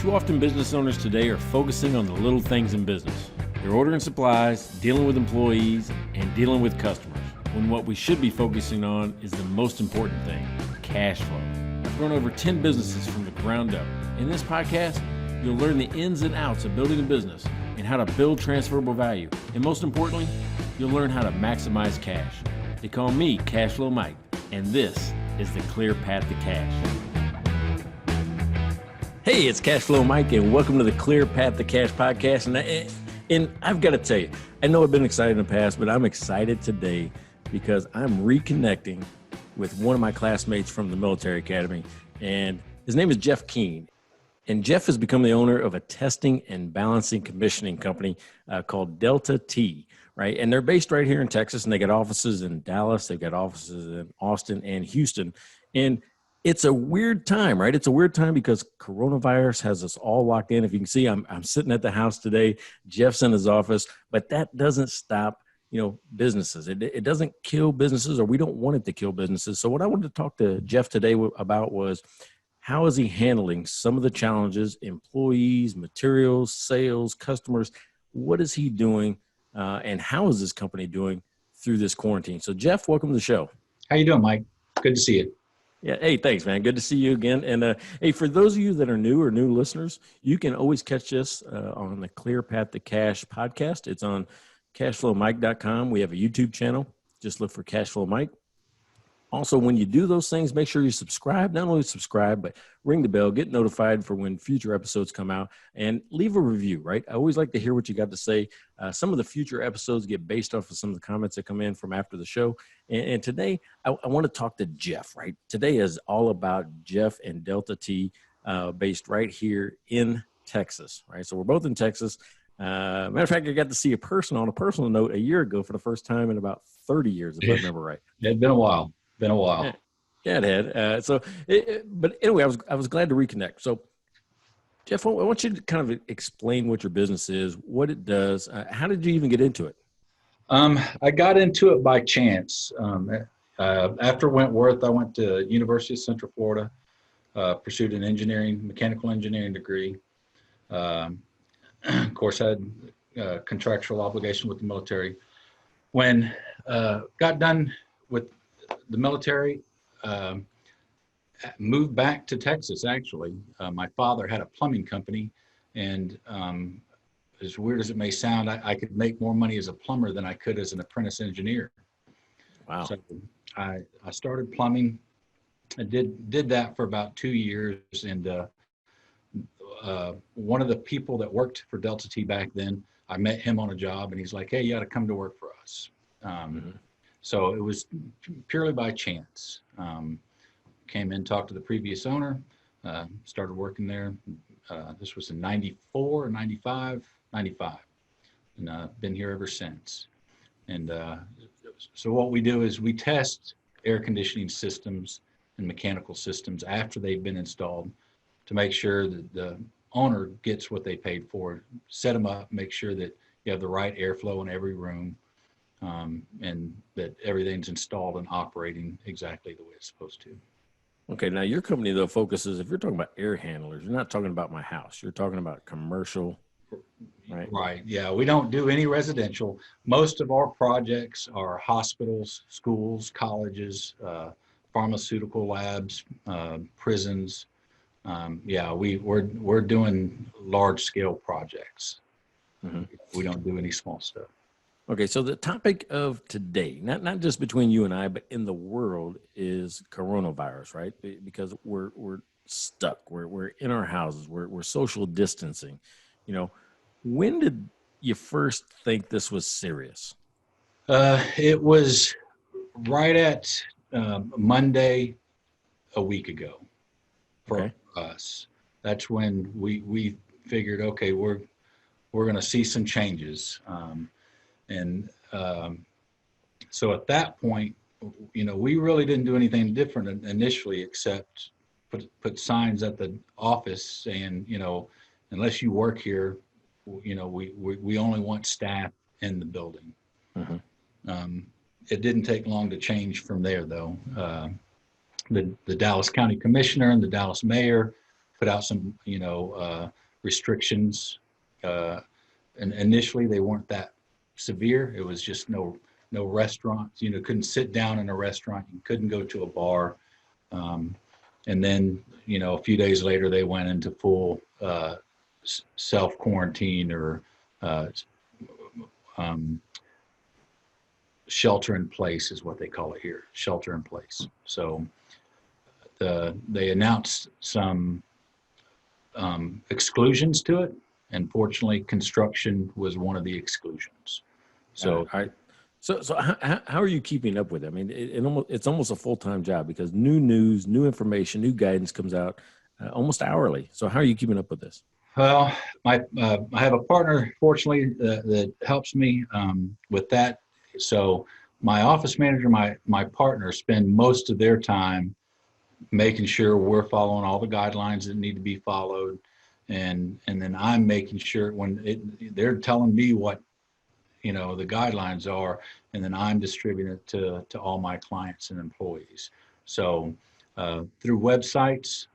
Too often business owners today are focusing on the little things in business. They're ordering supplies, dealing with employees, and dealing with customers, when what we should be focusing on is the most important thing, cash flow. I've grown over 10 businesses from the ground up. In this podcast, you'll learn the ins and outs of building a business and how to build transferable value. And most importantly, you'll learn how to maximize cash. They call me Cash Flow Mike, and this is the Clear Path to Cash. Hey, it's Cash Flow Mike, and welcome to the Clear Path to Cash podcast. And I've got to tell you, I know I've been excited in the past, but I'm excited today because I'm reconnecting with one of my classmates from the military academy, and his name is Jeff Keene. And Jeff has become the owner of a testing and balancing commissioning company called didnt, right? And they're based right here in Texas, and they got offices in Dallas, they've got offices in Austin and Houston. And it's a weird time, right? It's a weird time because coronavirus has us all locked in. If you can see, I'm sitting at the house today. Jeff's in his office, but that doesn't stop, businesses. It doesn't kill businesses, or we don't want it to kill businesses. So what I wanted to talk to Jeff today about was, how is he handling some of the challenges, employees, materials, sales, customers? What is he doing, and how is this company doing through this quarantine? So Jeff, welcome to the show. How you doing, Mike? Good to see you. Yeah. Hey, thanks, man. Good to see you again. And hey, for those of you that are new listeners, you can always catch us on the Clear Path to Cash podcast. It's on cashflowmike.com. We have a YouTube channel. Just look for Cashflow Mike. Also, when you do those things, make sure you subscribe. Not only subscribe, but ring the bell, get notified for when future episodes come out, and leave a review, right? I always like to hear what you got to say. Some of the future episodes get based off of some of the comments that come in from after the show. And today, I want to talk to Jeff, right? Today is all about Jeff and didnt, based right here in Texas, right? So we're both in Texas. Matter of fact, I got to see a person on a personal note a year ago for the first time in about 30 years, if I remember right. It's been a while. Yeah, it had. But anyway, I was glad to reconnect. So, Jeff, I want you to kind of explain what your business is, what it does. How did you even get into it? I got into it by chance. After Wentworth, I went to University of Central Florida, pursued an mechanical engineering degree. Of course, I had contractual obligation with the military. When got done with the military, moved back to Texas, actually. My father had a plumbing company, and as weird as it may sound, I could make more money as a plumber than I could as an apprentice engineer. Wow. So I started plumbing. I did that for about 2 years, and one of the people that worked for didnt back then, I met him on a job, and he's like, "Hey, you got to come to work for us." So it was purely by chance. Came in, talked to the previous owner, started working there. This was in 94, 95, and been here ever since. And so what we do is we test air conditioning systems and mechanical systems after they've been installed to make sure that the owner gets what they paid for, set them up, make sure that you have the right airflow in every room, and that everything's installed and operating exactly the way it's supposed to. Okay. Now your company though focuses, if you're talking about air handlers, you're not talking about my house. You're talking about commercial, right? Right. Yeah. We don't do any residential. Most of our projects are hospitals, schools, colleges, pharmaceutical labs, prisons. We're doing large scale projects. Mm-hmm. We don't do any small stuff. Okay, so the topic of today, not just between you and I, but in the world, is coronavirus, right? Because we're stuck. We're in our houses. We're social distancing. When did you first think this was serious? It was right at Monday a week ago for us. That's when we figured, okay, we're going to see some changes. So at that point, we really didn't do anything different initially, except put signs at the office saying, unless you work here, we only want staff in the building. Mm-hmm. It didn't take long to change from there, though. The Dallas County Commissioner and the Dallas Mayor put out some, restrictions. And initially they weren't that severe. It was just no restaurants, couldn't sit down in a restaurant. You couldn't go to a bar. And then, a few days later, they went into full self-quarantine or shelter in place is what they call it here, shelter in place. So they announced some exclusions to it, and fortunately, construction was one of the exclusions. So, so how are you keeping up with it? I mean, it's almost a full-time job because new news, new information, new guidance comes out almost hourly. So how are you keeping up with this? Well, I have a partner, fortunately, that helps me with that. So my office manager, my partner spend most of their time making sure we're following all the guidelines that need to be followed. And then I'm making sure they're telling me what, the guidelines are, and then I'm distributing it to all my clients and employees. So through websites,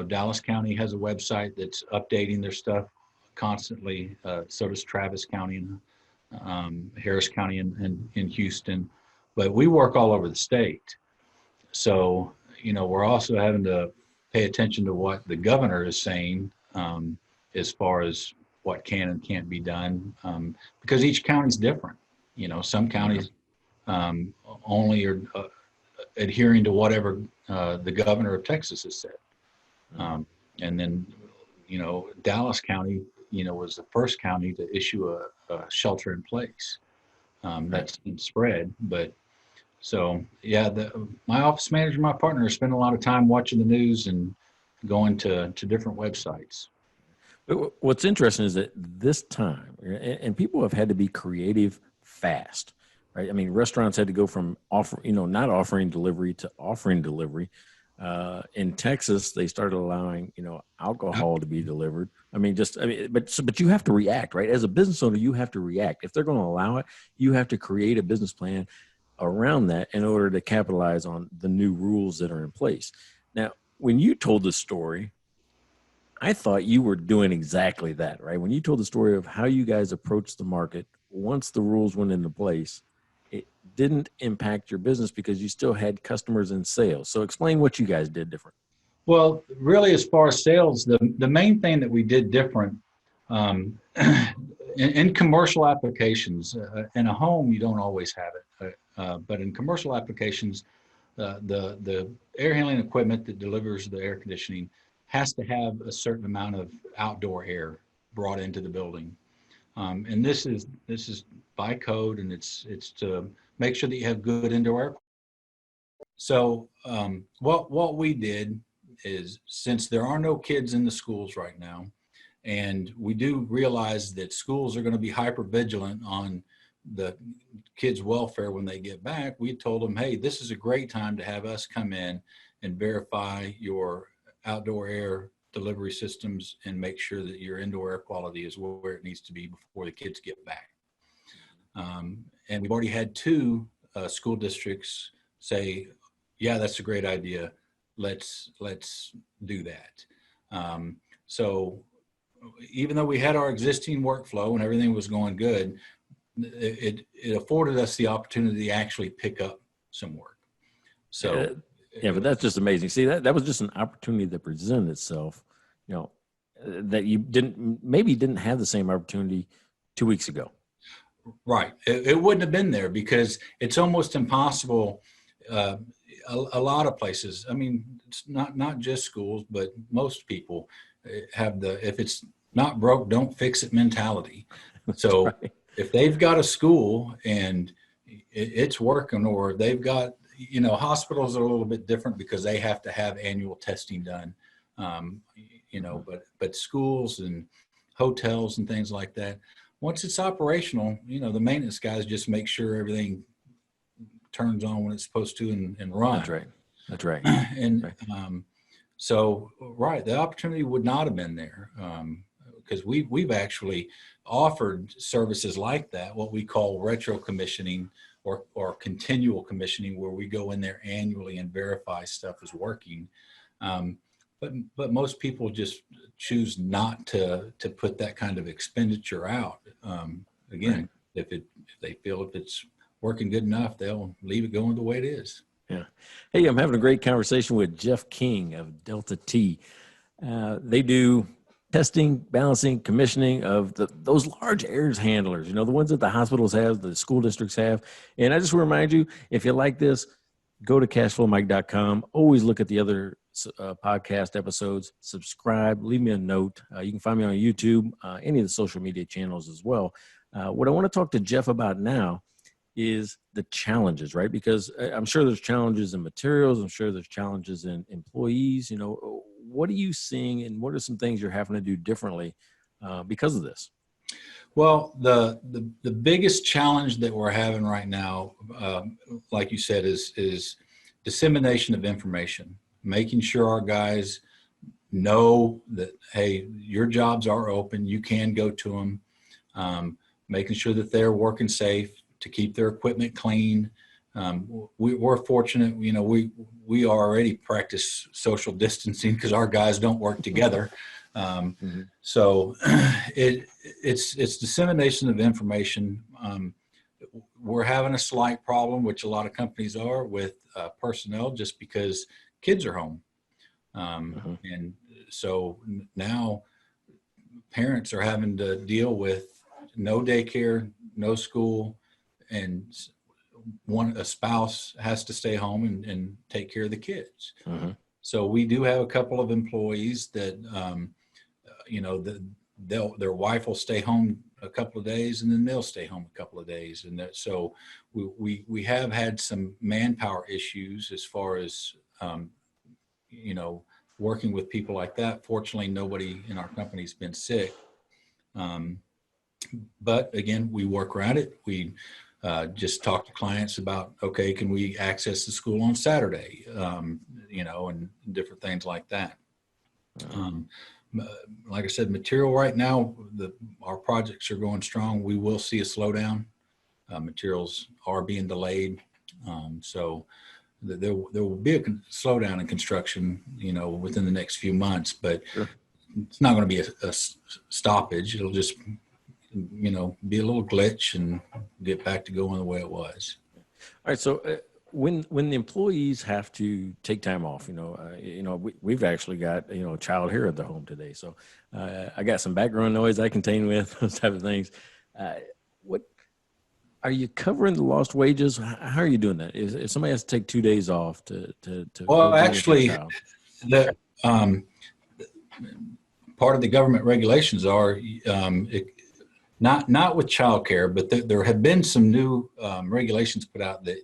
Dallas County has a website that's updating their stuff constantly. So does Travis County and Harris County in Houston. But we work all over the state. So, we're also having to pay attention to what the governor is saying as far as what can and can't be done, because each county's different. Some counties only are adhering to whatever the governor of Texas has said. And then, Dallas County, was the first county to issue a shelter in place. That's been spread, but so yeah, my office manager, my partner, spend a lot of time watching the news and going to different websites. What's interesting is that this time, and people have had to be creative fast, right? I mean, restaurants had to go from not offering delivery to offering delivery. In Texas, they started allowing, alcohol to be delivered. But you have to react, right? As a business owner, you have to react. If they're going to allow it, you have to create a business plan around that in order to capitalize on the new rules that are in place. Now, when you told the story, I thought you were doing exactly that, right? When you told the story of how you guys approached the market, once the rules went into place, it didn't impact your business because you still had customers and sales. So explain what you guys did different. Well, really, as far as sales, the main thing that we did different in commercial applications, in a home, you don't always have it. But in commercial applications, the air handling equipment that delivers the air conditioning has to have a certain amount of outdoor air brought into the building. And this is by code, and it's to make sure that you have good indoor air. So what we did is, since there are no kids in the schools right now, and we do realize that schools are going to be hyper vigilant on the kids' welfare when they get back, we told them, hey, this is a great time to have us come in and verify your outdoor air delivery systems and make sure that your indoor air quality is where it needs to be before the kids get back. And we've already had 2 school districts say, yeah, that's a great idea. Let's do that. So even though we had our existing workflow and everything was going good, it afforded us the opportunity to actually pick up some work. So yeah, but that's just amazing. See, that was just an opportunity that presented itself, that you didn't have the same opportunity 2 weeks ago. Right. It wouldn't have been there because it's almost impossible. A lot of places, I mean, it's not just schools, but most people have if it's not broke, don't fix it mentality. So right. If they've got a school and it's working, or they've got, hospitals are a little bit different because they have to have annual testing done, but schools and hotels and things like that, once it's operational, the maintenance guys just make sure everything turns on when it's supposed to and run. That's right. And right. So the opportunity would not have been there because we've actually offered services like that, what we call retro commissioning or continual commissioning, where we go in there annually and verify stuff is working. but most people just choose not to put that kind of expenditure out. Again, Right. if they feel if it's working good enough, they'll leave it going the way it is. Yeah. Hey, I'm having a great conversation with Jeff King of Delta T. They do testing, balancing, commissioning of those large airs handlers, the ones that the hospitals have, the school districts have. And I just want to remind you, if you like this, go to cashflowmike.com. Always look at the other podcast episodes, subscribe, leave me a note. You can find me on YouTube, any of the social media channels as well. What I want to talk to Jeff about now is the challenges, right? Because I'm sure there's challenges in materials. I'm sure there's challenges in employees. What are you seeing and what are some things you're having to do differently because of this? Well, the biggest challenge that we're having right now, like you said, is dissemination of information, making sure our guys know that, hey, your jobs are open, you can go to them, making sure that they're working safe, to keep their equipment clean. We're fortunate, we already practice social distancing because our guys don't work together. So it's dissemination of information. We're having a slight problem, which a lot of companies are, with personnel, just because kids are home. And so now parents are having to deal with no daycare, no school, and a spouse has to stay home and take care of the kids. So we do have a couple of employees that, their wife will stay home a couple of days and then they'll stay home a couple of days. And so we have had some manpower issues as far as, working with people like that. Fortunately, nobody in our company's been sick. But again, we work around it. We just talk to clients about, okay, can we access the school on Saturday? And different things like that. Like I said, material right now, our projects are going strong. We will see a slowdown. Materials are being delayed. So there will be a slowdown in construction, within the next few months, but it's not going to be a stoppage. It'll just be a little glitch and get back to going the way it was. All right. So when the employees have to take time off, we've actually got, a child here at the home today. So I got some background noise I contend with, those type of things. What are you covering the lost wages? How are you doing that? If somebody has to take 2 days off to well, go actually, the part of the government regulations are not with childcare, but there have been some new regulations put out that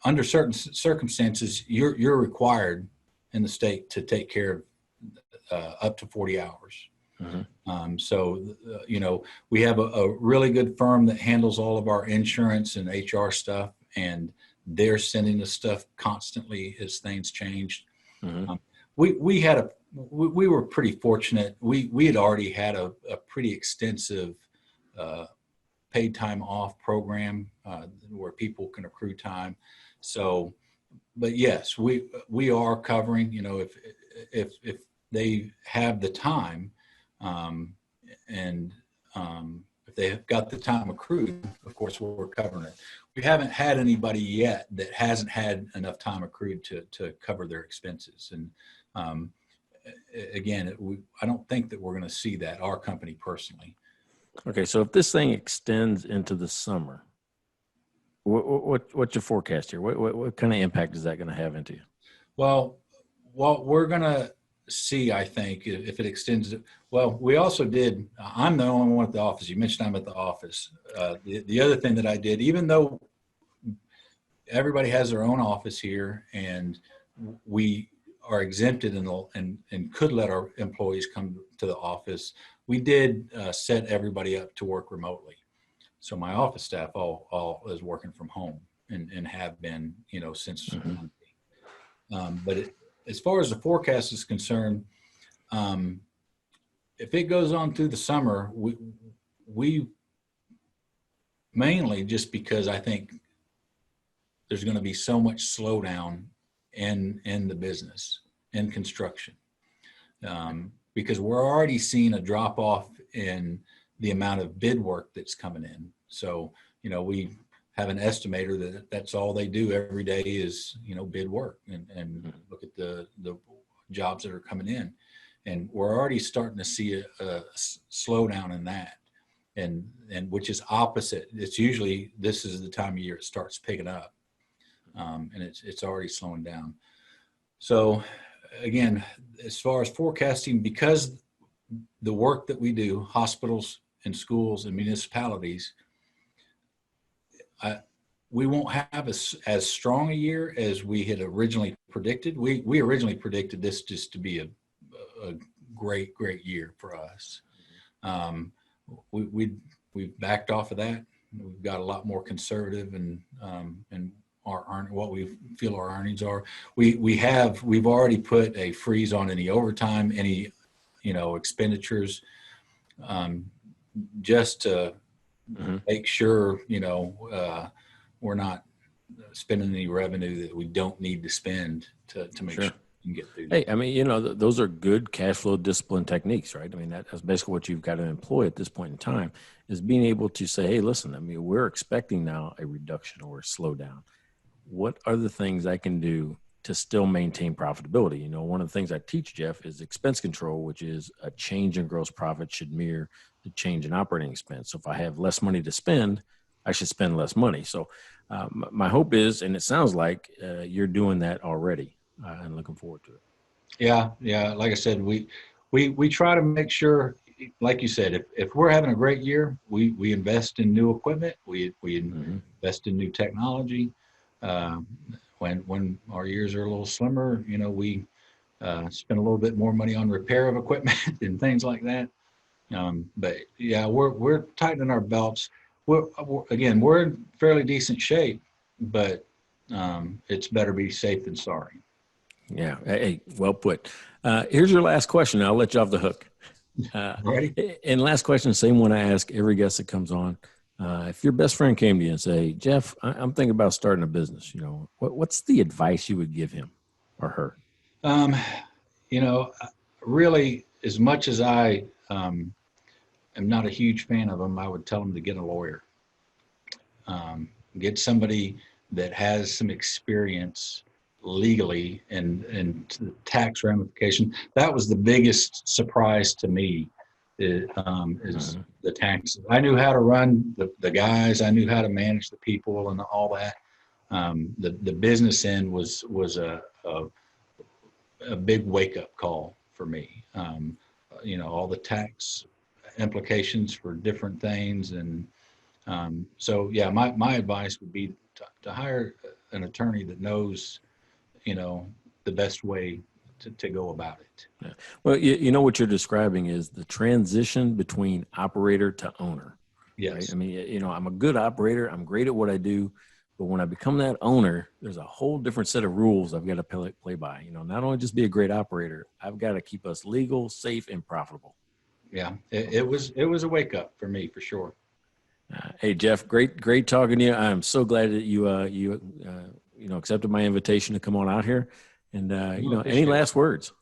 under certain circumstances, you're required in the state to take care of up to 40 hours. We have a really good firm that handles all of our insurance and HR stuff, and they're sending us stuff constantly as things changed. We were pretty fortunate. We had already had a pretty extensive paid time off program where people can accrue time. So, but yes, we are covering, if they have the time, and if they have got the time accrued, of course, we're covering it. We haven't had anybody yet that hasn't had enough time accrued to cover their expenses. And again, I don't think that we're going to see that, our company personally. Okay, so if this thing extends into the summer, what's your forecast here? What kind of impact is that going to have into you? Well, what we're going to see, I think, if it extends, well, we also did, I'm the only one at the office. You mentioned I'm at the office. The other thing that I did, even though everybody has their own office here and we are exempted and could let our employees come to the office, we did set everybody up to work remotely. So my office staff all is working from home and have been, since. But as far as the forecast is concerned, if it goes on through the summer, we mainly just because I think there's going to be so much slowdown in the business. in construction, because we're already seeing a drop off in the amount of bid work that's coming in. So, we have an estimator that's all they do every day is, bid work and look at the jobs that are coming in. And we're already starting to see a slowdown in that. And which is opposite. It's usually, this is the time of year it starts picking up, and it's already slowing down. So again, as far as forecasting, because the work that we do, hospitals and schools and municipalities, we won't have as strong a year as we had originally predicted. We originally predicted this just to be a great year for us. We've backed off of that. We've got a lot more conservative and what we feel our earnings are. We've already put a freeze on any overtime, any expenditures, just to make sure we're not spending any revenue that we don't need to spend to make sure we can get through. Hey, I mean, those are good cash flow discipline techniques, right? I mean, that's basically what you've got to employ at this point in time, is being able to say, hey, listen, I mean, we're expecting now a reduction or a slowdown. What are the things I can do to still maintain profitability? One of the things I teach, Jeff, is expense control, which is a change in gross profit should mirror the change in operating expense. So if I have less money to spend, I should spend less money. So my hope is, and it sounds like you're doing that already, and looking forward to it. Yeah. Like I said, we try to make sure, like you said, if we're having a great year, we invest in new equipment, we invest in new technology. When our years are a little slimmer, we spend a little bit more money on repair of equipment and things like that. But yeah, we're tightening our belts. We're in fairly decent shape, but it's better be safe than sorry. Yeah. Hey, well put. Here's your last question. I'll let you off the hook. Ready? And last question, same one I ask every guest that comes on. If your best friend came to you and say, Jeff, I'm thinking about starting a business, what's the advice you would give him or her? Really, as much as I am not a huge fan of them, I would tell them to get a lawyer. Get somebody that has some experience legally and tax ramification. That was the biggest surprise to me, is the taxes. I knew how to run the guys. I knew how to manage the people and all that. The business end was a big wake up call for me. All the tax implications for different things. And so, yeah, my advice would be to hire an attorney that knows, the best way to go about it. Yeah. Well, what you're describing is the transition between operator to owner. Yes. Right? I mean, I'm a good operator. I'm great at what I do. But when I become that owner, there's a whole different set of rules I've got to play by. Not only just be a great operator, I've got to keep us legal, safe, and profitable. Yeah, it was a wake up for me, for sure. Hey, Jeff, great talking to you. I'm so glad that you accepted my invitation to come on out here. And any last words?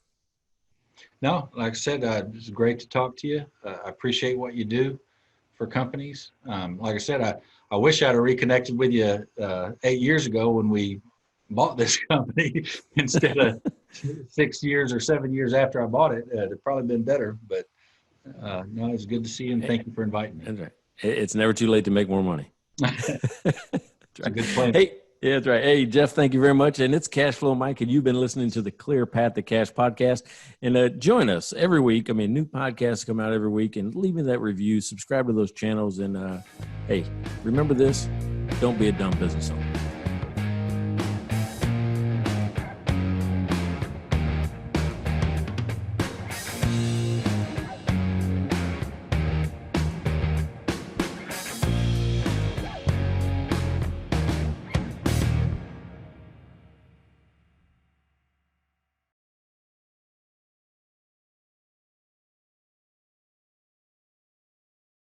No, like I said, it's great to talk to you. I appreciate what you do for companies. Like I said, I wish I'd have reconnected with you 8 years ago when we bought this company instead of 6 years or 7 years after I bought it. It'd probably been better, but no, it's good to see you, and thank you for inviting me. That's right. It's never too late to make more money. It's a good plan. Hey, yeah, that's right. Hey, Jeff, thank you very much. And it's Cashflow Mike, and you've been listening to the Clear Path to Cash podcast. And join us every week. I mean, new podcasts come out every week, and leave me that review, subscribe to those channels. And hey, remember this, don't be a dumb business owner.